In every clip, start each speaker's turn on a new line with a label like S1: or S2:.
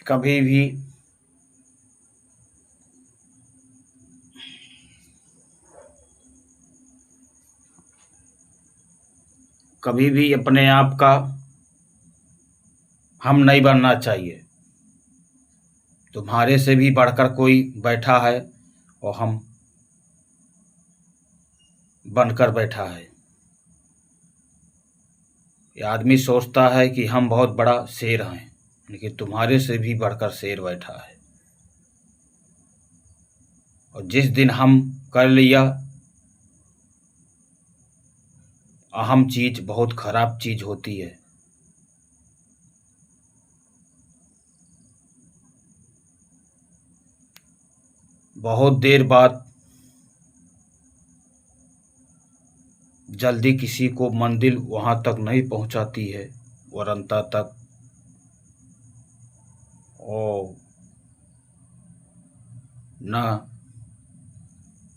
S1: कभी भी अपने आप का हम नहीं बनना चाहिए। तुम्हारे से भी बढ़कर कोई बैठा है और हम बनकर बैठा है। ये आदमी सोचता है कि हम बहुत बड़ा शेर हैं, लेकिन तुम्हारे से भी बढ़कर शेर बैठा है। और जिस दिन हम कर लिया, अहम चीज बहुत खराब चीज होती है। बहुत देर बाद जल्दी किसी को मंजिल वहां तक नहीं पहुंचाती है, वरंता तक ओ ना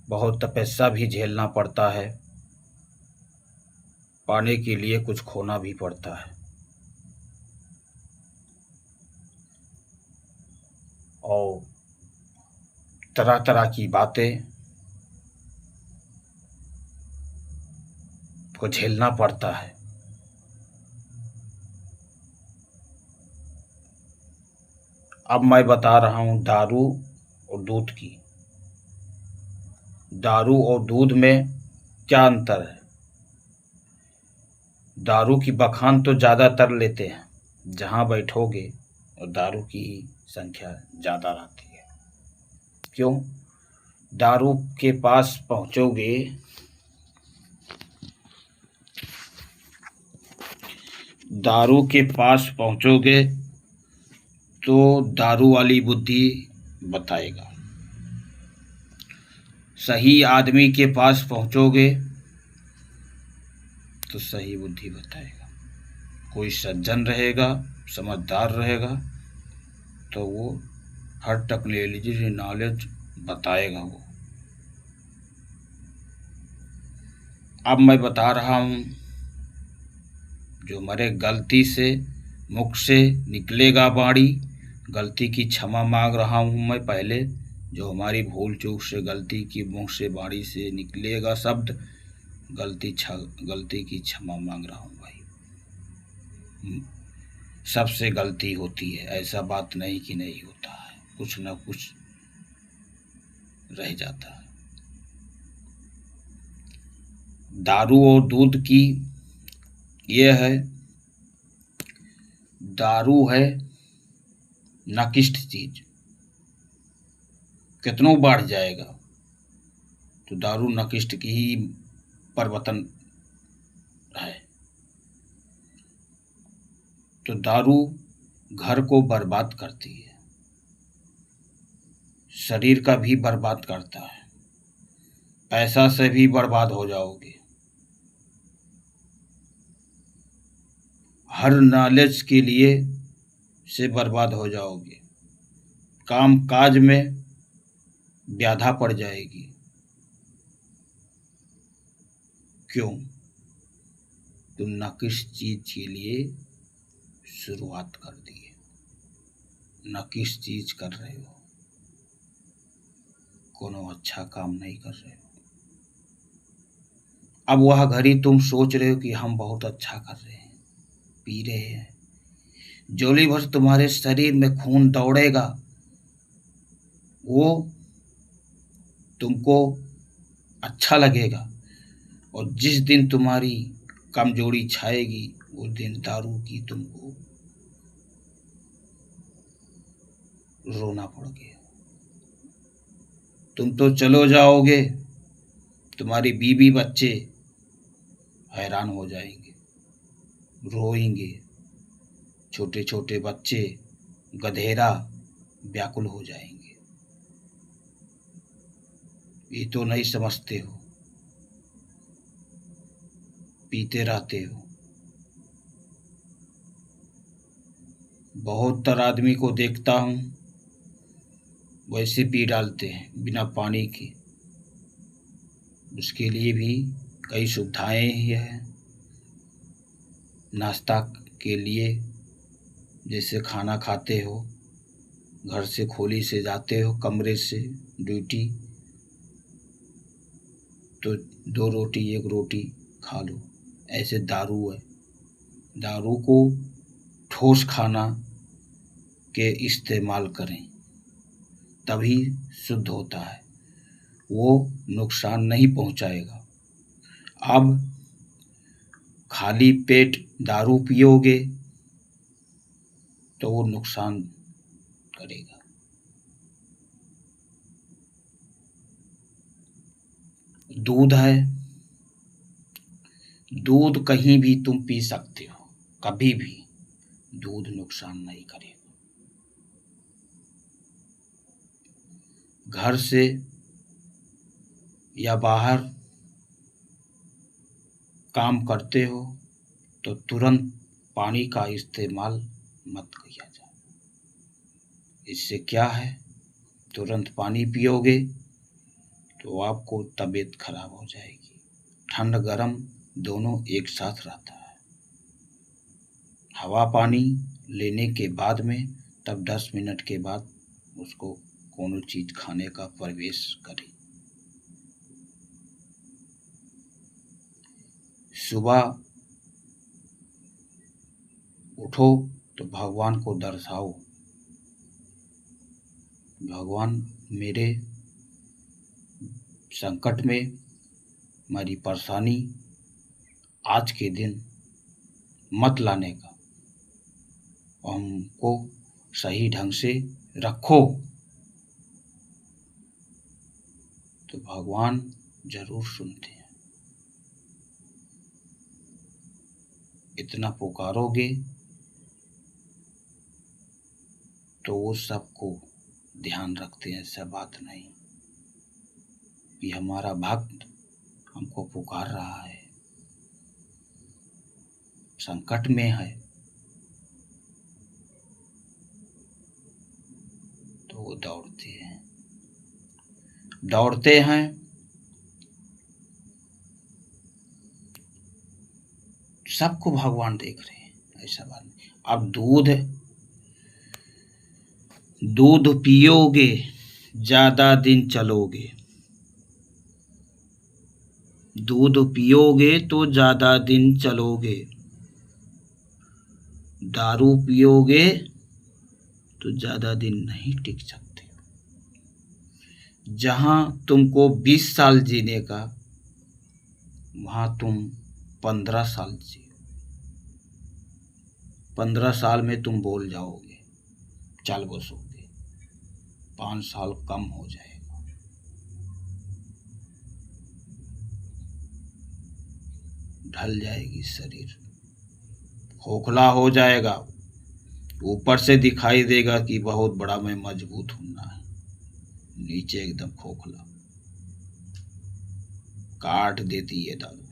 S1: बहुत तपस्या भी झेलना पड़ता है, पाने के लिए कुछ खोना भी पड़ता है। और तरह तरह की बातें को झेलना पड़ता है। अब मैं बता रहा हूं दारू और दूध की। दारू और दूध में क्या अंतर है? दारू की बखान तो ज़्यादातर लेते हैं, जहां बैठोगे और दारू की संख्या ज़्यादा रहती है। क्यों? दारू के पास पहुंचोगे तो दारू वाली बुद्धि बताएगा। सही आदमी के पास पहुंचोगे तो सही बुद्धि बताएगा। कोई सज्जन रहेगा, समझदार रहेगा, तो वो हर टेक्नोलॉजी नॉलेज बताएगा वो। अब मैं बता रहा हूँ, जो मेरे गलती से मुख से निकलेगा वाणी, गलती की क्षमा मांग रहा हूँ मैं पहले। जो हमारी भूल चूक से गलती की मुख से वाणी से निकलेगा शब्द, गलती की क्षमा मांग रहा हूँ भाई। सबसे गलती होती है, ऐसा बात नहीं कि नहीं होता है, कुछ ना कुछ रह जाता है। दारू और दूध की ये है, दारू है नकिष्ट चीज, कितनों बढ़ जाएगा तो दारू नकिष्ट की ही परिवर्तन है। तो दारू घर को बर्बाद करती है, शरीर का भी बर्बाद करता है, पैसा से भी बर्बाद हो जाओगे, हर नॉलेज के लिए से बर्बाद हो जाओगे, काम काज में व्याधा पड़ जाएगी। क्यों? तुम नकिष्ट चीज के लिए शुरुआत कर दी है, नकिष्ट चीज कर रहे हो, कोनो अच्छा काम नहीं कर रहे हो। अब वह घड़ी तुम सोच रहे हो कि हम बहुत अच्छा कर रहे हैं, पी रहे हैं, जोली भर तुम्हारे शरीर में खून दौड़ेगा, वो तुमको अच्छा लगेगा। और जिस दिन तुम्हारी कमजोरी छाएगी, उस दिन दारू की तुमको रोना पड़ेगा। तुम तो चलो जाओगे, तुम्हारी बीवी बच्चे हैरान हो जाएंगे, रोएंगे, छोटे छोटे बच्चे गधेरा व्याकुल हो जाएंगे। ये तो नहीं समझते हो, पीते रहते हो। बहुत तरह आदमी को देखता हूँ, वैसे पी डालते हैं बिना पानी के। उसके लिए भी कई सुविधाएं ही हैं। नाश्ता के लिए जैसे खाना खाते हो घर से खोली से जाते हो कमरे से ड्यूटी, तो 2 रोटी 1 रोटी खा लो। ऐसे दारू है, दारू को ठोस खाना के इस्तेमाल करें तभी शुद्ध होता है, वो नुकसान नहीं पहुंचाएगा। अब खाली पेट दारू पियोगे तो वो नुकसान करेगा। दूध है, दूध कहीं भी तुम पी सकते हो, कभी भी दूध नुकसान नहीं करेगा। घर से या बाहर काम करते हो तो तुरंत पानी का इस्तेमाल मत किया जाए। इससे क्या है, तुरंत पानी पियोगे तो आपको तबीयत खराब हो जाएगी। ठंड गर्म दोनों एक साथ रहता है। हवा पानी लेने के बाद में तब 10 मिनट के बाद उसको कोनो चीज खाने का प्रवेश करें। सुबह उठो तो भगवान को दर्शाओ, भगवान मेरे संकट में, मेरी परेशानी आज के दिन मत लाने का, हमको सही ढंग से रखो, तो भगवान जरूर सुनते हैं। इतना पुकारोगे तो वो सबको ध्यान रखते हैं। ऐसा बात नहीं कि हमारा भक्त हमको पुकार रहा है, संकट में है, तो वो दौड़ते हैं। सबको भगवान देख रहे हैं, ऐसा बात नहीं। अब दूध पियोगे ज्यादा दिन चलोगे, दूध पियोगे तो ज्यादा दिन चलोगे। दारू पियोगे तो ज्यादा दिन नहीं टिक सकते। जहां तुमको 20 साल जीने का, वहां तुम 15 साल जियो। 15 साल में तुम बोल जाओगे, चल बसोगे, 5 साल कम हो जाएगा। ढल जाएगी शरीर, खोखला हो जाएगा। ऊपर से दिखाई देगा कि बहुत बड़ा मैं मजबूत हूं, नीचे एकदम खोखला। काट देती है दारू,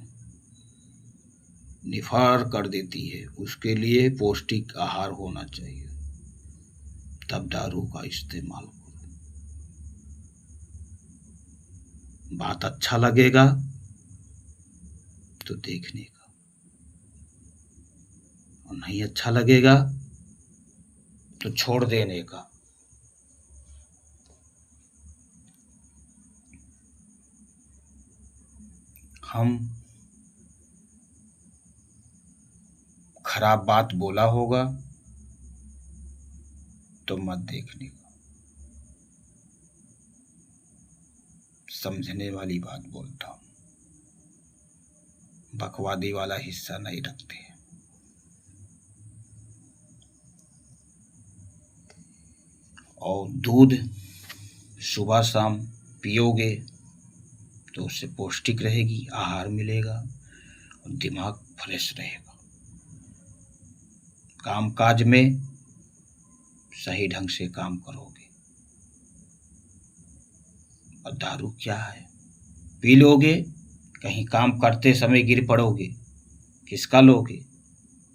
S1: निफार कर देती है। उसके लिए पौष्टिक आहार होना चाहिए, तब दारू का इस्तेमाल करो। बात अच्छा लगेगा तो देखने का, और नहीं अच्छा लगेगा तो छोड़ देने का। हम खराब बात बोला होगा तो मत देखने का, समझने वाली बात बोलता हूं, बकवादी वाला हिस्सा नहीं रखते। और दूध सुबह शाम पियोगे तो उससे पौष्टिक रहेगी, आहार मिलेगा और दिमाग फ्रेश रहेगा। कामकाज में सही ढंग से काम करोगे। और दारू क्या है, पी लोगे, कहीं काम करते समय गिर पड़ोगे, किसका लोगे,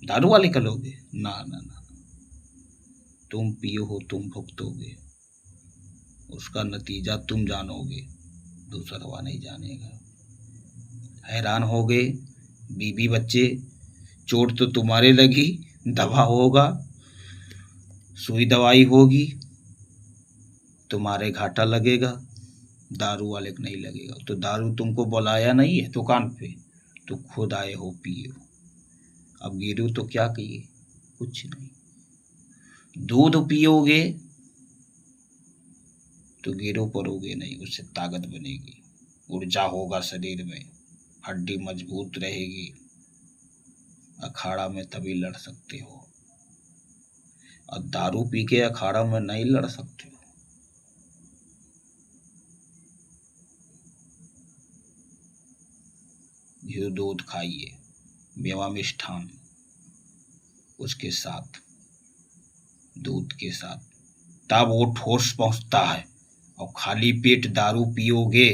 S1: दारू वाले का लोगे? ना ना ना, तुम पियो हो, तुम भुगतोगे, उसका नतीजा तुम जानोगे, दूसरा नहीं जानेगा। हैरान होगे, बीवी बच्चे, चोट तो तुम्हारे लगी, दवा होगा, सुई दवाई होगी, तुम्हारे घाटा लगेगा, दारू वाले को नहीं लगेगा। तो दारू तुमको बुलाया नहीं है दुकान पे, तो खुद आए हो पिए हो। अब गिरो तो क्या कहिए, कुछ नहीं। दूध पियोगे तो गिरो पड़ोगे नहीं, उससे ताकत बनेगी, ऊर्जा होगा शरीर में, हड्डी मजबूत रहेगी, अखाड़ा में तभी लड़ सकते हो। और दारू पी के अखाड़ा में नहीं लड़ सकते हो। घी दूध खाइए, मेवा मिष्ठान, उसके साथ दूध के साथ, तब वो ठोस पहुंचता है। और खाली पेट दारू पियोगे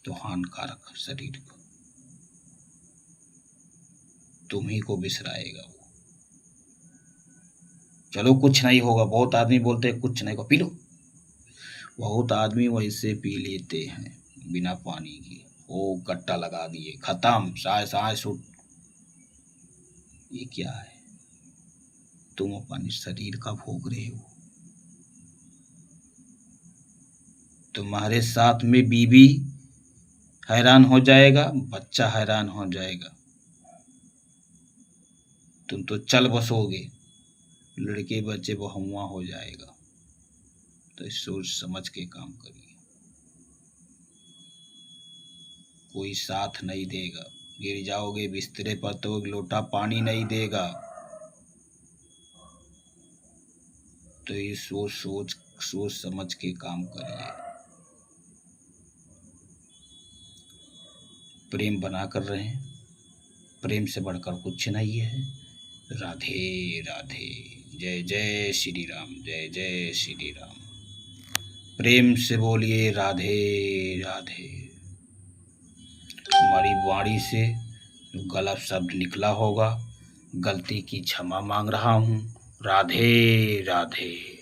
S1: तो हानिकारक है शरीर को, तुम्ही को बिसराएगा वो। चलो कुछ नहीं होगा, बहुत आदमी बोलते हैं कुछ नहीं होगा, पी लो। बहुत आदमी वैसे पी लेते हैं बिना पानी के, वो गट्टा लगा दिए, खत्म, सांस उठ। ये क्या है, तुम अपने शरीर का भोग रहे हो। तुम्हारे साथ में बीवी हैरान हो जाएगा, बच्चा हैरान हो जाएगा, तुम तो चल बसोगे, लड़के बच्चे बहुआ हो जाएगा। तो सोच समझ के काम करिए। कोई साथ नहीं देगा, गिर जाओगे बिस्तरे पर तो एक लोटा पानी नहीं देगा। तो ये सोच समझ के काम करिए। प्रेम बना कर रहें, प्रेम से बढ़कर कुछ नहीं है। राधे राधे, जय जय श्री राम, जय जय श्री राम। प्रेम से बोलिए राधे राधे। हमारी वाणी से जो गलत शब्द निकला होगा, गलती की क्षमा मांग रहा हूँ। राधे राधे।